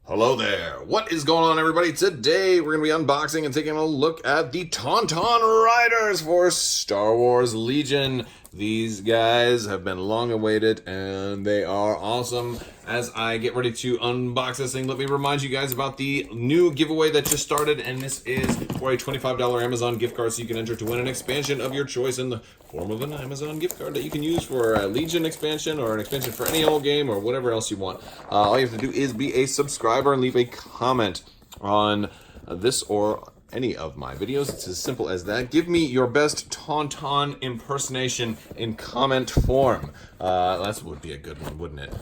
Hello there. What is going on, everybody? Today we're going to be unboxing and taking a look at the Tauntaun riders for Star Wars Legion. These guys have been long awaited and they are awesome. As I get ready to unbox this thing, let me remind you guys about the new giveaway that just started, and this is for a $25 Amazon gift card, so you can enter to win an expansion of your choice in the form of an Amazon gift card that you can use for a Legion expansion or an expansion for any old game or whatever else you want. All you have to do is be a subscriber and leave a comment on this or any of my videos. It's as simple as that. Give me your best Tauntaun impersonation in comment form. That would be a good one, wouldn't it?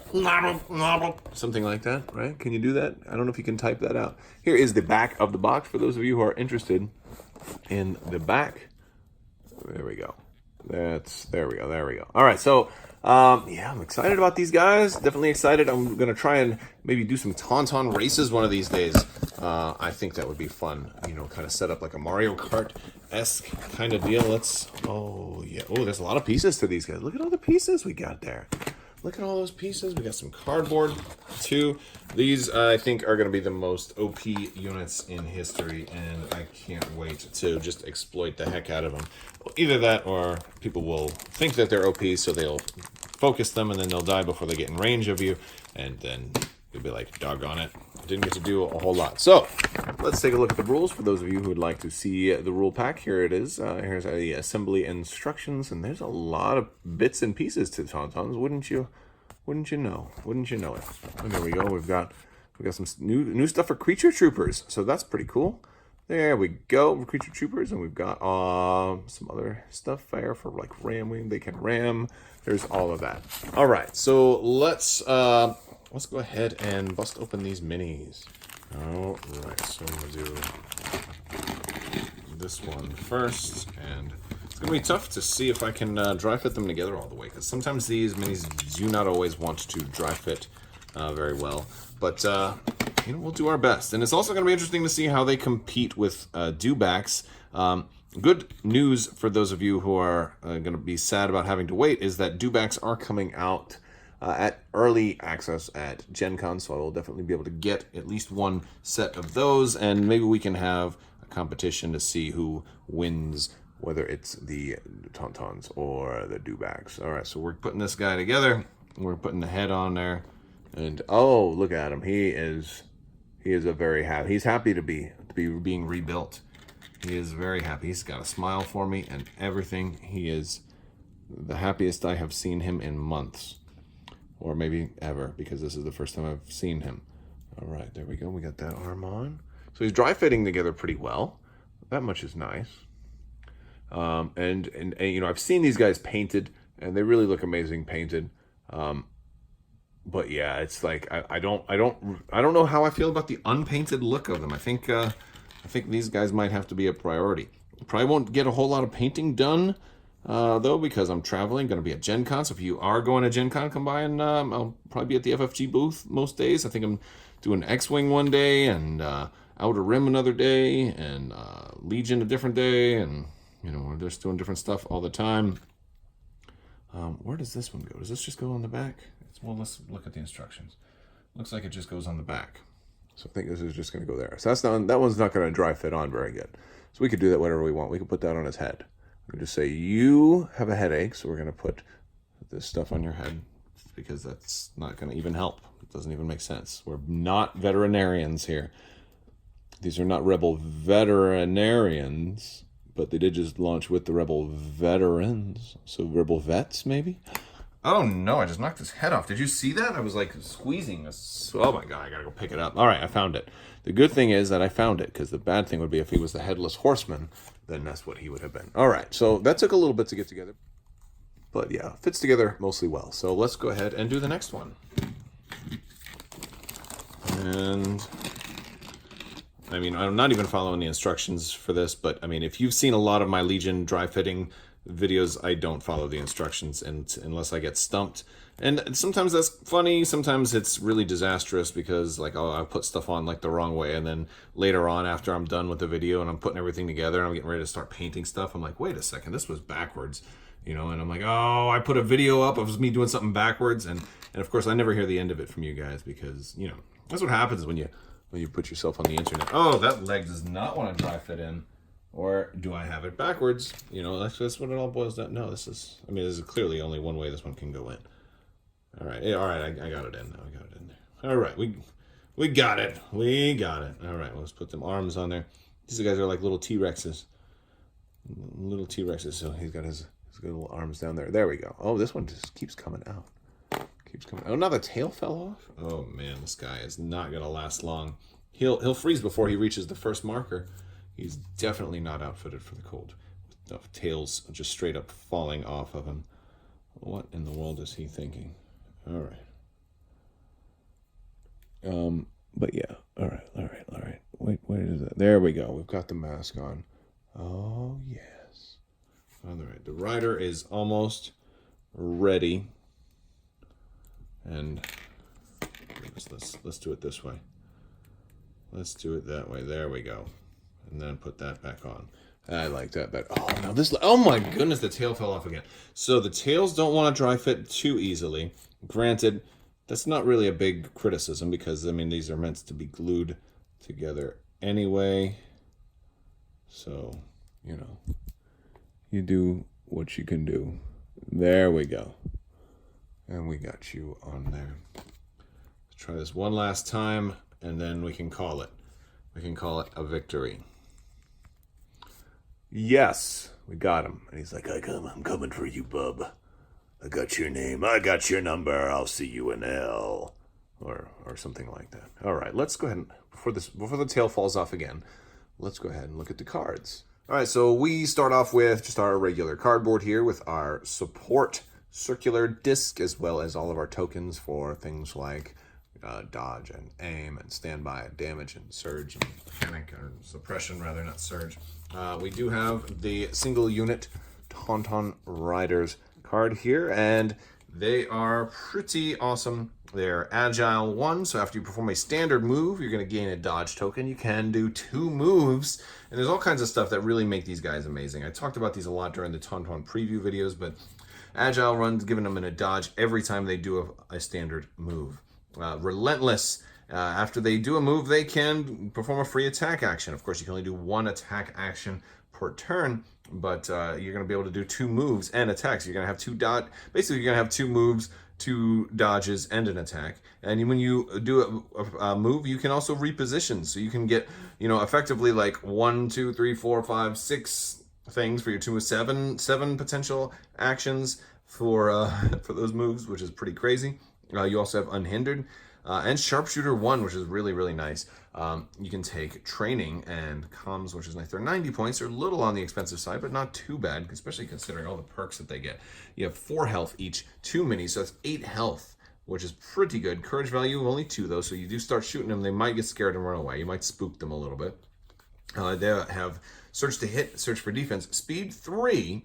Something like that, right? Can you do that? I don't know if you can type that out. Here is the back of the box for those of you who are interested in the back. There we go. There we go. All right, so yeah, I'm excited about these guys. Definitely excited. I'm gonna try and maybe do some Tauntaun races one of these days. I think that would be fun. You know, kind of set up like a Mario Kart-esque kind of deal. Oh yeah. Oh, there's a lot of pieces to these guys. Look at all the pieces we got there. Look at all those pieces. We got some cardboard too. These I think are going to be the most OP units in history, and I can't wait to just exploit the heck out of them. Either that, or people will think that they're OP, so they'll focus them, and then they'll die before they get in range of you, and then you'll be like, doggone it, didn't get to do a whole lot. So let's take a look at the rules for those of you who would like to see the rule pack. Here it is. Here's the assembly instructions, and there's a lot of bits and pieces to Tauntauns. Wouldn't you know? Wouldn't you know it? And there we go. We've got some new stuff for creature troopers, so that's pretty cool. There we go, creature troopers, and we've got some other stuff there for like ramming. They can ram. There's all of that. All right, so let's go ahead and bust open these minis. All right, so I'm gonna do this one first, and it's gonna be tough to see if I can dry fit them together all the way, because sometimes these minis do not always want to dry fit very well. But you know, we'll do our best. And it's also going to be interesting to see how they compete with dewbacks. Good news for those of you who are going to be sad about having to wait is that dewbacks are coming out at early access at Gen Con, so I will definitely be able to get at least one set of those, and maybe we can have a competition to see who wins, whether it's the Tauntauns or the dewbacks. All right, so we're putting this guy together. We're putting the head on there. And oh, look at him. He is a very happy. He's happy to be being rebuilt. He is very happy. He's got a smile for me and everything. He is the happiest I have seen him in months, or maybe ever, because this is the first time I've seen him. All right, there we go. We got that arm on. So he's dry fitting together pretty well. That much is nice. And you know, I've seen these guys painted, and they really look amazing painted. But yeah, it's like I don't know how I feel about the unpainted look of them. I think these guys might have to be a priority. Probably won't get a whole lot of painting done though, because I'm traveling, going to be at Gen Con. So if you are going to Gen Con, come by, and I'll probably be at the FFG booth most days. I think I'm doing X-Wing one day, and Outer Rim another day, and Legion a different day, and you know, we're just doing different stuff all the time. Where does this one go? Does this just go on the back? Well, let's look at the instructions. Looks like it just goes on the back. So I think this is just going to go there. So that one's not going to dry fit on very good. So we could do that whatever we want. We could put that on his head. We could just say, you have a headache, so we're going to put this stuff on your head, because that's not going to even help. It doesn't even make sense. We're not veterinarians here. These are not Rebel veterinarians, but they did just launch with the Rebel veterans. So Rebel vets, maybe? Oh no, I just knocked his head off. Did you see that? I was like squeezing this. Oh my god, I gotta go pick it up. All right, I found it. The good thing is that I found it, because the bad thing would be if he was the headless horseman, then that's what he would have been. All right, so that took a little bit to get together. But yeah, fits together mostly well. So let's go ahead and do the next one. And I mean, I'm not even following the instructions for this, but I mean, if you've seen a lot of my Legion dry fitting videos, I don't follow the instructions unless I get stumped. And sometimes that's funny, sometimes it's really disastrous, because like, oh, I put stuff on like the wrong way, and then later on, after I'm done with the video and I'm putting everything together and I'm getting ready to start painting stuff, I'm like, wait a second, this was backwards, you know, and I'm like, oh, I put a video up of me doing something backwards, and of course I never hear the end of it from you guys, because, you know, That's what happens when you put yourself on the internet. Oh, that leg does not want to dry fit in. Or do I have it backwards? You know, that's what it all boils down. No, this is clearly only one way this one can go in. All right, I got it in. I got it in there. All right, we got it. We got it. All right, let's put them arms on there. These guys are like little T-Rexes. Little T-Rexes. So he's got his little arms down there. There we go. Oh, this one just keeps coming out. Keeps coming. Oh, now the tail fell off. Oh man, this guy is not gonna last long. He'll freeze before he reaches the first marker. He's definitely not outfitted for the cold. With the tails just straight up falling off of him. What in the world is he thinking? All right. But yeah. All right. Wait, what is that? There we go. We've got the mask on. Oh yes. All right. The rider is almost ready. And let's do it this way. Let's do it that way. There we go. And then put that back on. I like that better. Oh, now this... Oh, my goodness, the tail fell off again. So the tails don't want to dry fit too easily. Granted, that's not really a big criticism because, I mean, these are meant to be glued together anyway. So, you know, you do what you can do. There we go. And we got you on there. Let's try this one last time, and then we can call it. We can call it a victory. Yes, we got him. And he's like, I'm coming for you, bub. I got your name. I got your number. I'll see you in hell. Or something like that. All right, let's go ahead and, before the tail falls off again, let's go ahead and look at the cards. All right, so we start off with just our regular cardboard here with our support circular disc, as well as all of our tokens for things like dodge and aim and standby, damage and surge and panic, or suppression rather, not surge. We do have the single unit Tauntaun Riders card here, and they are pretty awesome. They're agile 1, so after you perform a standard move, you're going to gain a dodge token. You can do 2 moves, and there's all kinds of stuff that really make these guys amazing. I talked about these a lot during the Tauntaun preview videos, but agile runs, giving them a dodge every time they do a standard move. Relentless. After they do a move, they can perform a free attack action. Of course, you can only do 1 attack action per turn, but you're going to be able to do 2 moves and attacks. You're going to have 2 Basically, you're going to have 2 moves, 2 dodges, and an attack. And when you do a move, you can also reposition. So you can get, effectively like 1, 2, 3, 4, 5, 6 things for your 2 of 7 potential actions for those moves, which is pretty crazy. You also have Unhindered and Sharpshooter 1, which is really, really nice. You can take Training and Comms, which is nice. They're 90 points. They're a little on the expensive side, but not too bad, especially considering all the perks that they get. You have 4 health each, 2 minis, so that's 8 health, which is pretty good. Courage value, only 2, though, so you do start shooting them. They might get scared and run away. You might spook them a little bit. They have Search to Hit, Search for Defense, Speed 3,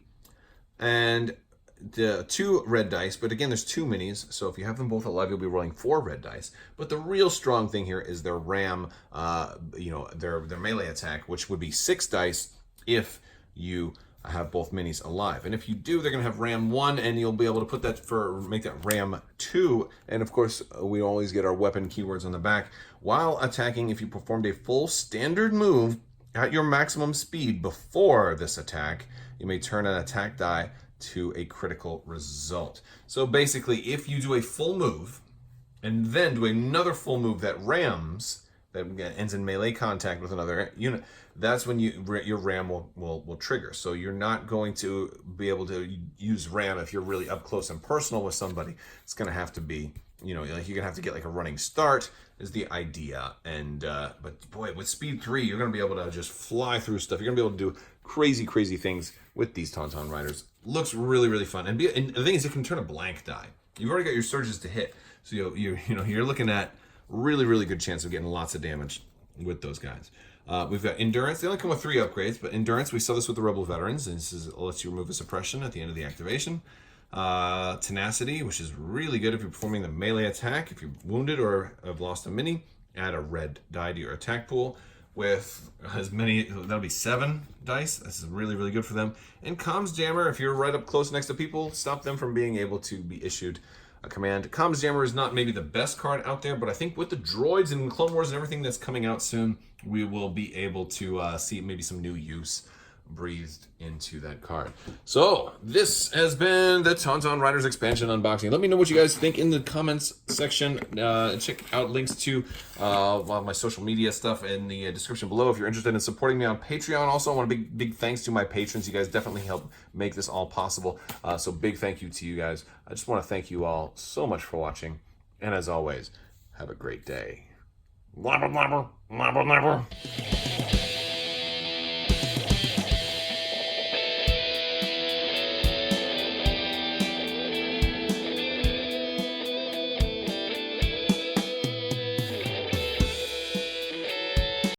and the 2 red dice, but again, there's 2 minis, so if you have them both alive, you'll be rolling 4 red dice. But the real strong thing here is their ram, their melee attack, which would be 6 dice if you have both minis alive. And if you do, they're going to have ram 1, and you'll be able to put that make that ram 2. And of course, we always get our weapon keywords on the back. While attacking, if you performed a full standard move at your maximum speed before this attack, you may turn an attack die to a critical result. So basically, if you do a full move and then do another full move that rams, that ends in melee contact with another unit, that's when your ram will trigger. So you're not going to be able to use ram if you're really up close and personal with somebody. It's going to have to be, like you're going to have to get like a running start is the idea. And but boy, with speed 3, you're going to be able to just fly through stuff. You're going to be able to do crazy things with these Tauntaun Riders. Looks really, really fun. And the thing is, it can turn a blank die. You've already got your surges to hit, so you're looking at really good chance of getting lots of damage with those guys. We've got Endurance. They only come with 3 upgrades, but Endurance, we saw this with the Rebel Veterans, and this lets you remove a suppression at the end of the activation. Tenacity, which is really good if you're performing the melee attack. If you're wounded or have lost a mini, add a red die to your attack pool. With as many, that'll be 7 dice. This is really good for them. And Comms Jammer, if you're right up close next to people, stop them from being able to be issued command. Comms Jammer is not maybe the best card out there, but I think with the droids and Clone Wars and everything that's coming out soon, we will be able to see maybe some new use breathed into that card. So this has been the Tauntaun Riders expansion unboxing. Let me know what you guys think in the comments section. Check out links to a lot of my social media stuff in the description below if you're interested in supporting me on Patreon. Also, I want a big thanks to my patrons. You guys definitely help make this all possible. So big thank you to you guys. I just want to thank you all so much for watching. And as always, have a great day. Blabber, blabber, blabber, blabber.